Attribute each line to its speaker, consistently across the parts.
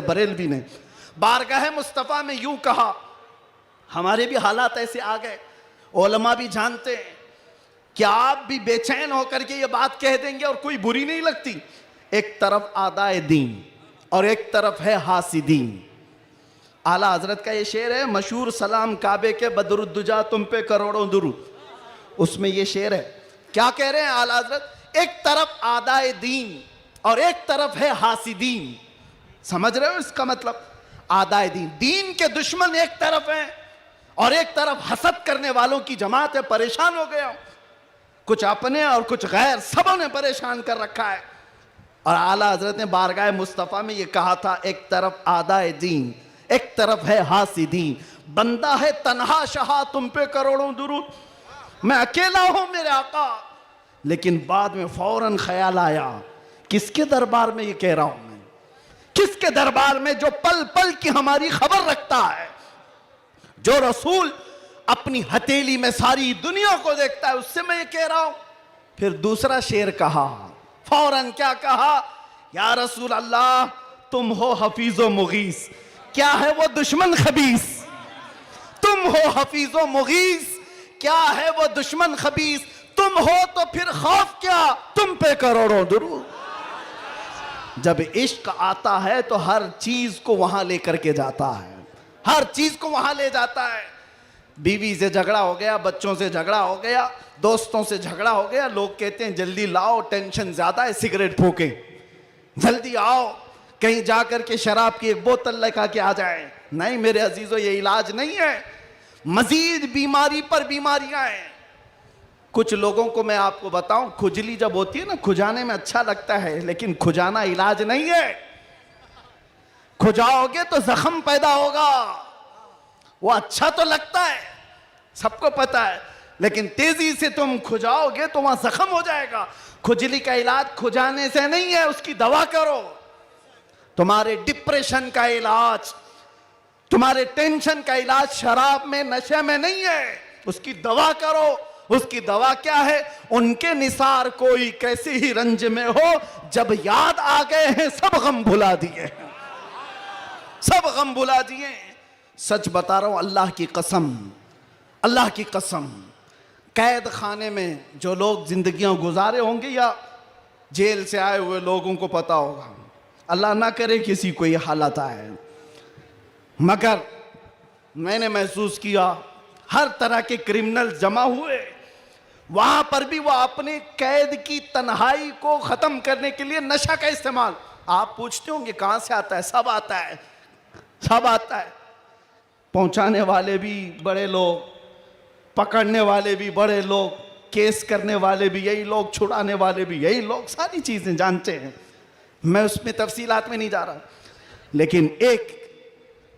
Speaker 1: बरेलवी ने बारगाह मुस्तफ़ा में यूं कहा। हमारे भी हालात ऐसे आ गए, उलमा भी जानते हैं कि आप भी बेचैन होकर के ये बात कह देंगे और कोई बुरी नहीं लगती। एक तरफ आदाए दीन और एक तरफ है हासिदीन। आला हजरत का ये शेर है मशहूर, सलाम काबे के बदरुद्दुजा तुम पे करोड़ों दुरूद। उसमें ये शेर है, क्या कह रहे हैं आला हजरत, एक तरफ आदाए दीन और एक तरफ है हासिदीन। समझ रहे हो इसका मतलब? आदाए दीन, दीन के दुश्मन एक तरफ हैं और एक तरफ हसद करने वालों की जमात है। परेशान हो गया, कुछ अपने और कुछ गैर, सबों ने परेशान कर रखा है। और आला हजरत ने बारगाह मुस्तफ़ा में ये कहा था, एक तरफ आदाए दीन एक तरफ है हासिदीन। बंदा है तन्हा शहा तुम पे करोड़ों दुरूद, मैं अकेला हूं मेरे आका। लेकिन बाद में फौरन ख्याल आया, किसके दरबार में ये कह रहा हूं मैं? किसके दरबार में जो पल पल की हमारी खबर रखता है, जो रसूल अपनी हथेली में सारी दुनिया को देखता है, उससे मैं ये कह रहा हूं। फिर दूसरा शेर कहा, फौरन क्या कहा, या रसूल अल्लाह तुम हो हफीजो मुगीस। क्या है वो दुश्मन खबीस? तुम हो हफीजो मुगीस, क्या है वो दुश्मन खबीस? तुम हो तो फिर खौफ क्या, तुम पे करोड़ों दुरूद। जब इश्क आता है तो हर चीज को वहां लेकर के जाता है, हर चीज को वहां ले जाता है। बीवी से झगड़ा हो गया, बच्चों से झगड़ा हो गया, दोस्तों से झगड़ा हो गया, लोग कहते हैं जल्दी लाओ, टेंशन ज्यादा है, सिगरेट फूके, जल्दी आओ, कहीं जाकर के शराब की एक बोतल लेकर के आ जाए। नहीं मेरे अजीजों, ये इलाज नहीं है, मजीद बीमारी पर बीमारियां हैं। कुछ लोगों को मैं आपको बताऊं, खुजली जब होती है ना, खुजाने में अच्छा लगता है, लेकिन खुजाना इलाज नहीं है। खुजाओगे तो जख्म पैदा होगा। वो अच्छा तो लगता है, सबको पता है, लेकिन तेजी से तुम खुजाओगे तो वहां जख्म हो जाएगा। खुजली का इलाज खुजाने से नहीं है, उसकी दवा करो। तुम्हारे डिप्रेशन का इलाज, तुम्हारे टेंशन का इलाज शराब में, नशे में नहीं है, उसकी दवा करो। उसकी दवा क्या है? उनके निसार कोई कैसे ही रंज में हो, जब याद आ गए हैं सब गम भुला दिए, सब गम भुला दिए। सच बता रहा हूं, अल्लाह की कसम, अल्लाह की कसम, कैद खाने में जो लोग जिंदगियां गुजारे होंगे या जेल से आए हुए लोगों को पता होगा, अल्लाह ना करे किसी को ये हालत आए, मगर मैंने महसूस किया हर तरह के क्रिमिनल जमा हुए। वहां पर भी वो अपने कैद की तन्हाई को खत्म करने के लिए नशा का इस्तेमाल। आप पूछते होंगे कहां से आता है? सब आता है, सब आता है। पहुंचाने वाले भी बड़े लोग, पकड़ने वाले भी बड़े लोग, केस करने वाले भी यही लोग, छुड़ाने वाले भी यही लोग, सारी चीजें जानते हैं। मैं उसमें तफसीलात में नहीं जा रहा, लेकिन एक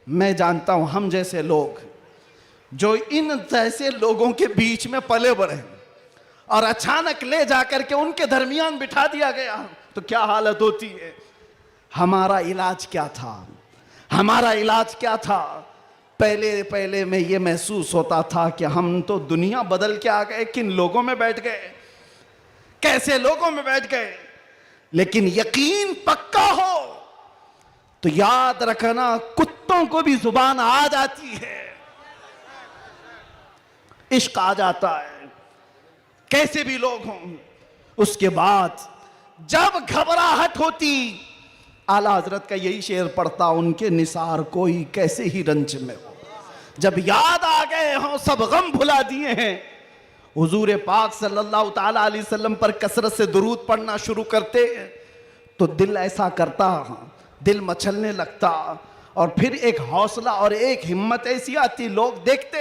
Speaker 1: मैं जानता हूं, हम जैसे लोग जो इन जैसे लोगों के बीच में पले बढ़े और अचानक ले जाकर के उनके दरमियान बिठा दिया गया, तो क्या हालत होती है। हमारा इलाज क्या था? हमारा इलाज क्या था? पहले पहले में ये महसूस होता था कि हम तो दुनिया बदल के आ गए, किन लोगों में बैठ गए, कैसे लोगों में बैठ गए। लेकिन यकीन पक्का हो तो याद रखना, कुत्तों को भी जुबान आ जाती है, इश्क आ जाता है, कैसे भी लोग हों। उसके बाद जब घबराहट होती, आला हजरत का यही शेर पढ़ता, उनके निसार कोई कैसे ही रंज में हो, जब याद आ गए हों सब गम भुला दिए हैं। हुजूर पाक सल्लल्लाहु ताला अलैहि वसल्लम पर कसरत से दुरूद पढ़ना शुरू करते तो दिल ऐसा करता, दिल मचलने लगता, और फिर एक हौसला और एक हिम्मत ऐसी आती, लोग देखते।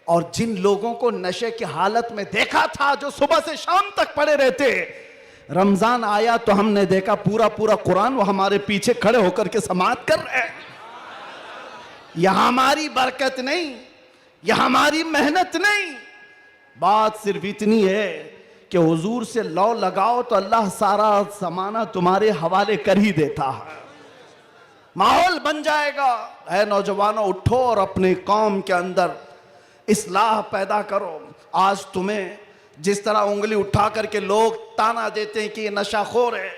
Speaker 1: और जिन लोगों को नशे की हालत में देखा था, जो सुबह से शाम तक पड़े रहते, रमजान आया तो हमने देखा पूरा पूरा कुरान वो हमारे पीछे खड़े होकर के समाअत कर रहे हैं। यह हमारी बरकत नहीं, यह हमारी मेहनत नहीं, बात सिर्फ इतनी है कि हुजूर से लौ लगाओ तो अल्लाह सारा जमाना तुम्हारे हवाले कर ही देता है, माहौल बन जाएगा। ऐ नौजवानों, उठो और अपने कौम के अंदर इस्लाह पैदा करो। आज तुम्हें जिस तरह उंगली उठा करके लोग ताना देते हैं कि ये नशाखोर है,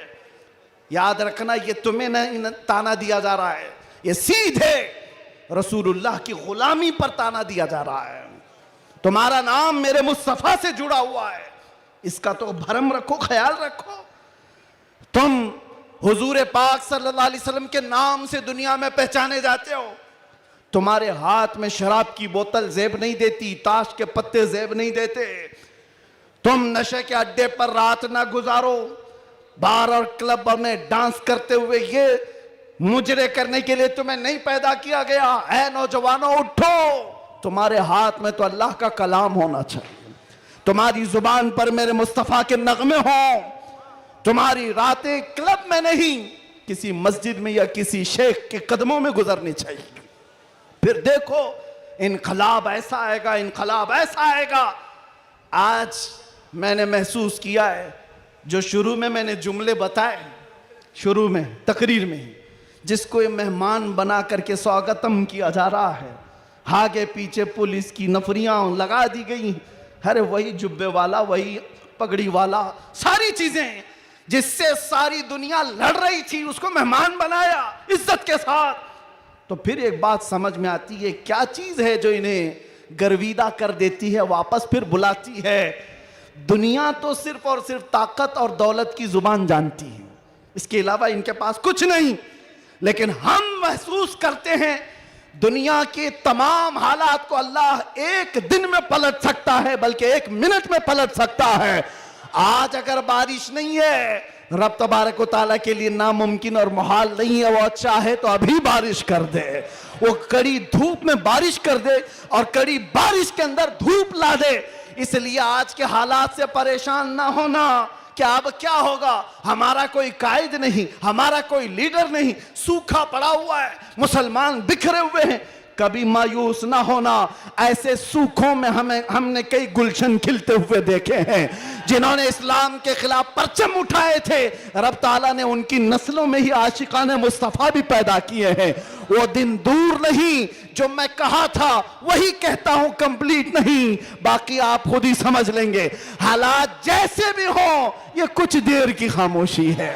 Speaker 1: याद रखना, ये तुम्हें नहीं ताना दिया जा रहा है, ये सीधे रसूलुल्लाह की गुलामी पर ताना दिया जा रहा है। तुम्हारा नाम मेरे मुस्तफा से जुड़ा हुआ है, इसका तो भरम रखो, ख्याल रखो। तुम हुजूर पाक सल्लल्लाहु अलैहि वसल्लम के नाम से दुनिया में पहचाने जाते हो। तुम्हारे हाथ में शराब की बोतल जेब नहीं देती, ताश के पत्ते जेब नहीं देते। तुम नशे के अड्डे पर रात ना गुजारो, बार और क्लब में डांस करते हुए ये मुजरे करने के लिए तुम्हें नहीं पैदा किया गया। ऐ नौजवानों, उठो, तुम्हारे हाथ में तो अल्लाह का कलाम होना चाहिए, तुम्हारी जुबान पर मेरे मुस्तफा के नगमे हों, तुम्हारी रातें क्लब में नहीं किसी मस्जिद में या किसी शेख के कदमों में गुजरनी चाहिए। फिर देखो इनकलाब ऐसा आएगा, इनकलाब ऐसा आएगा। आज मैंने महसूस किया है, जो शुरू में मैंने जुमले बताए, शुरू में तकरीर में, जिसको ये मेहमान बना करके स्वागतम किया जा रहा है, आगे पीछे पुलिस की नफरियां लगा दी गई। अरे वही जुब्बे वाला, वही पगड़ी वाला, सारी चीजें जिससे सारी दुनिया लड़ रही थी, उसको मेहमान बनाया इज्जत के साथ। तो फिर एक बात समझ में आती है, क्या चीज है जो इन्हें गर्विदा कर देती है, वापस फिर बुलाती है। दुनिया तो सिर्फ और सिर्फ ताकत और दौलत की जुबान जानती है, इसके अलावा इनके पास कुछ नहीं। लेकिन हम महसूस करते हैं दुनिया के तमाम हालात को अल्लाह एक दिन में पलट सकता है, बल्कि एक मिनट में पलट सकता है। आज अगर बारिश नहीं है, रब तबारक व तआला के लिए नामुमकिन और मुहाल नहीं है, वो अच्छा है तो अभी बारिश कर दे, वो कड़ी धूप में बारिश कर दे और कड़ी बारिश के अंदर धूप ला दे। इसलिए आज के हालात से परेशान ना होना कि अब क्या होगा, हमारा कोई कायद नहीं, हमारा कोई लीडर नहीं, सूखा पड़ा हुआ है, मुसलमान बिखरे हुए हैं। कभी मायूस ना होना, ऐसे सूखों में हमने कई गुलशन खिलते हुए देखे हैं। जिन्होंने इस्लाम के खिलाफ परचम उठाए थे, रब ताला ने उनकी नस्लों में ही आशिकाने मुस्तफा भी पैदा किए हैं। वो दिन दूर नहीं, जो मैं कहा था वही कहता हूं, कंप्लीट नहीं, बाकी आप खुद ही समझ लेंगे। हालात जैसे भी हो, ये कुछ देर की खामोशी है।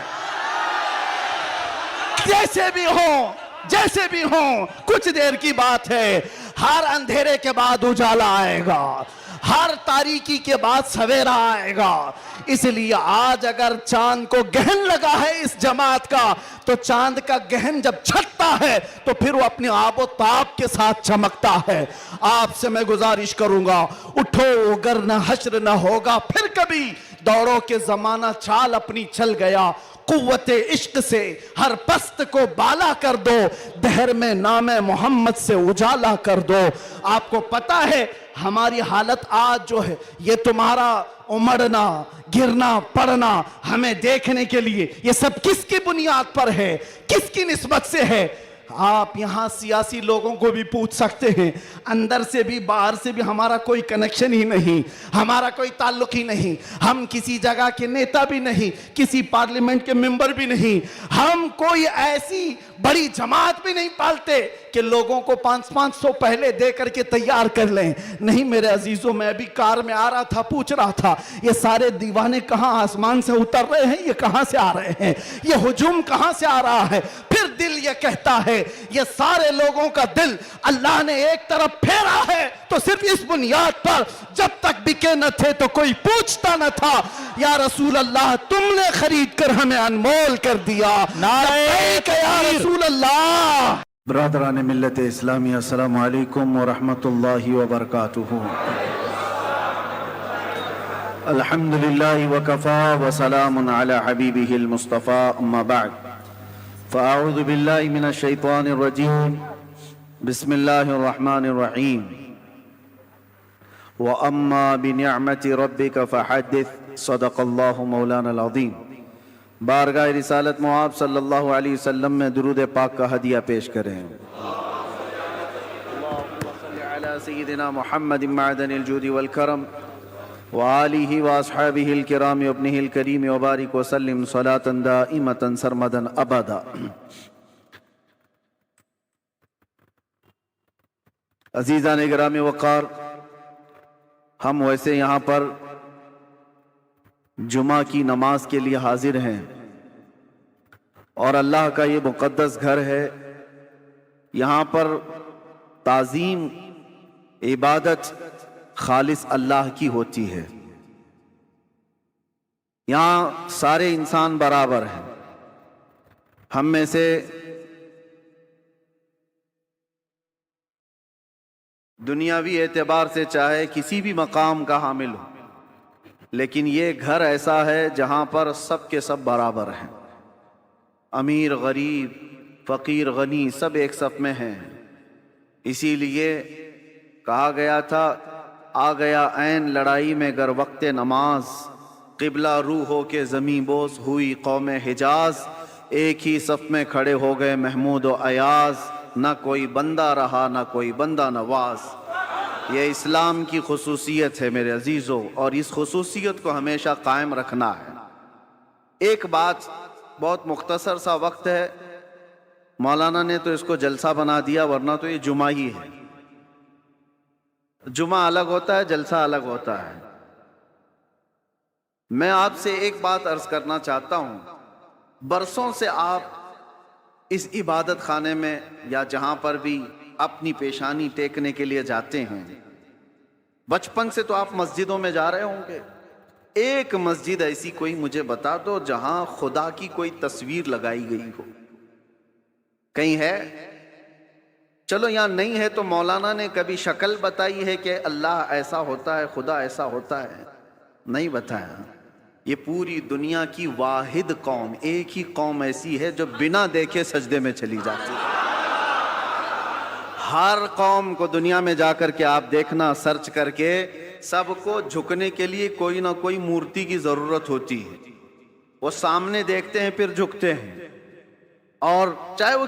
Speaker 1: जैसे भी हो, जैसे भी हो, कुछ देर की बात है। हर अंधेरे के बाद उजाला आएगा, हर तारीकी के बाद सवेरा आएगा। इसलिए आज अगर चांद को गहन लगा है इस जमात का, तो चांद का गहन जब छटता है तो फिर वो अपने आबो ताब के साथ चमकता है। आपसे मैं गुजारिश करूंगा, उठो, अगर न हश्र न होगा फिर कभी, दौड़ों के जमाना चाल अपनी चल गया। कुव्वते इश्क से हर पस्त को बाला कर दो, दहर में नामे मोहम्मद से उजाला कर दो। आपको पता है हमारी हालत आज जो है, ये तुम्हारा उमड़ना, गिरना, पड़ना हमें देखने के लिए, ये सब किसकी बुनियाद पर है, किसकी निस्बत से है? आप यहां सियासी लोगों को भी पूछ सकते हैं, अंदर से भी बाहर से भी हमारा कोई कनेक्शन ही नहीं, हमारा कोई ताल्लुक ही नहीं। हम किसी जगह के नेता भी नहीं, किसी पार्लियामेंट के मेंबर भी नहीं, हम कोई ऐसी बड़ी जमात भी नहीं पालते कि लोगों को 500-500 पहले दे करके तैयार कर लें। नहीं मेरे अजीजों, मैं अभी कार में आ रहा था, पूछ रहा था ये सारे दीवाने कहां आसमान से उतर रहे हैं, ये कहां से आ रहे हैं, ये हुजूम कहां से आ रहा है? फिर दिल ये कहता है, ये सारे लोगों का दिल अल्लाह ने एक तरफ फेरा है, तो सिर्फ इस बुनियाद पर, जब तक बिके न थे तो कोई पूछता न था, या रसूल अल्लाह तुमने खरीद कर हमें अनमोल कर दिया। नारे या रसूल अल्लाह।
Speaker 2: ब्रदरान मिल्लत इस्लामी, अस्सलामु अलैकुम व रहमतुल्लाहि व बरकातुहू। अल्हम्दुलिल्लाहि व कफ़ा व सलामुन अला हबीबिहिल मुस्तफ़ा, अम्मा बअद। फ़अऊज़ु बिल्लाहि मिनश शैतानिर रजीम, बिस्मिल्लाहिर रहमानिर रहीम। व अम्मा बिनिअमति रब्बिका फ़हद्दिस, सदक़ल्लाहु मौलानल अज़ीम। बारगाह रिसालत मुआब सल्लल्लाहु अलैहि वसल्लम में दुरूद पाक का हदिया पेश करें। अला सय्यिदिना मुहम्मद मअदनिल जूदी वल करम व आलिहि व अस्हाबिहिल किराम व इब्निहिल करीम व बारिक व सल्लिम सलातन दाइमतन सरमदन अबदा। अजीज़ान गिरामी वक़ार, हम वैसे यहाँ पर जुमा की नमाज के लिए हाजिर हैं, और अल्लाह का ये मुक़द्दस घर है। यहाँ पर ताज़ीम, इबादत खालिस अल्लाह की होती है। यहाँ सारे इंसान बराबर हैं। हम में से दुनियावी एतबार से चाहे किसी भी मकाम का हामिल हो, लेकिन ये घर ऐसा है जहाँ पर सब के सब बराबर हैं। अमीर गरीब, फ़कीर गनी सब एक सफ़ में हैं। इसीलिए कहा गया था, आ गया ऐन लड़ाई में गर वक्त नमाज, क़िबला रू हो के ज़मीं बोस हुई कौम हिजाज। एक ही सफ़ में खड़े हो गए महमूद व अयाज, ना कोई बंदा रहा ना कोई बंदा नवाज। ये इस्लाम की खुसूसियत है मेरे अजीज़ों, और इस खुसूसियत को हमेशा कायम रखना है। एक बात, बहुत मुख्तसर सा वक्त है, मौलाना ने तो इसको जलसा बना दिया, वरना तो ये जुमा ही है। जुमा अलग होता है, जलसा अलग होता है। मैं आपसे एक बात अर्ज करना चाहता हूं। बरसों से आप इस इबादत खाने में या जहां पर भी अपनी पेशानी टेकने के लिए जाते हैं, बचपन से तो आप मस्जिदों में जा रहे होंगे। एक मस्जिद ऐसी कोई मुझे बता दो जहां खुदा की कोई तस्वीर लगाई गई हो। कहीं है? चलो यहां नहीं है तो मौलाना ने कभी शक्ल बताई है कि अल्लाह ऐसा होता है, खुदा ऐसा होता है? नहीं बताया। ये पूरी दुनिया की वाहिद कौम, एक ही कौम ऐसी है जो बिना देखे सजदे में चली जाती है। हर कौम को दुनिया में जाकर के आप देखना, सर्च करके, सबको झुकने के लिए कोई ना कोई मूर्ति की जरूरत होती है। वो सामने देखते हैं फिर झुकते हैं, और चाहे वो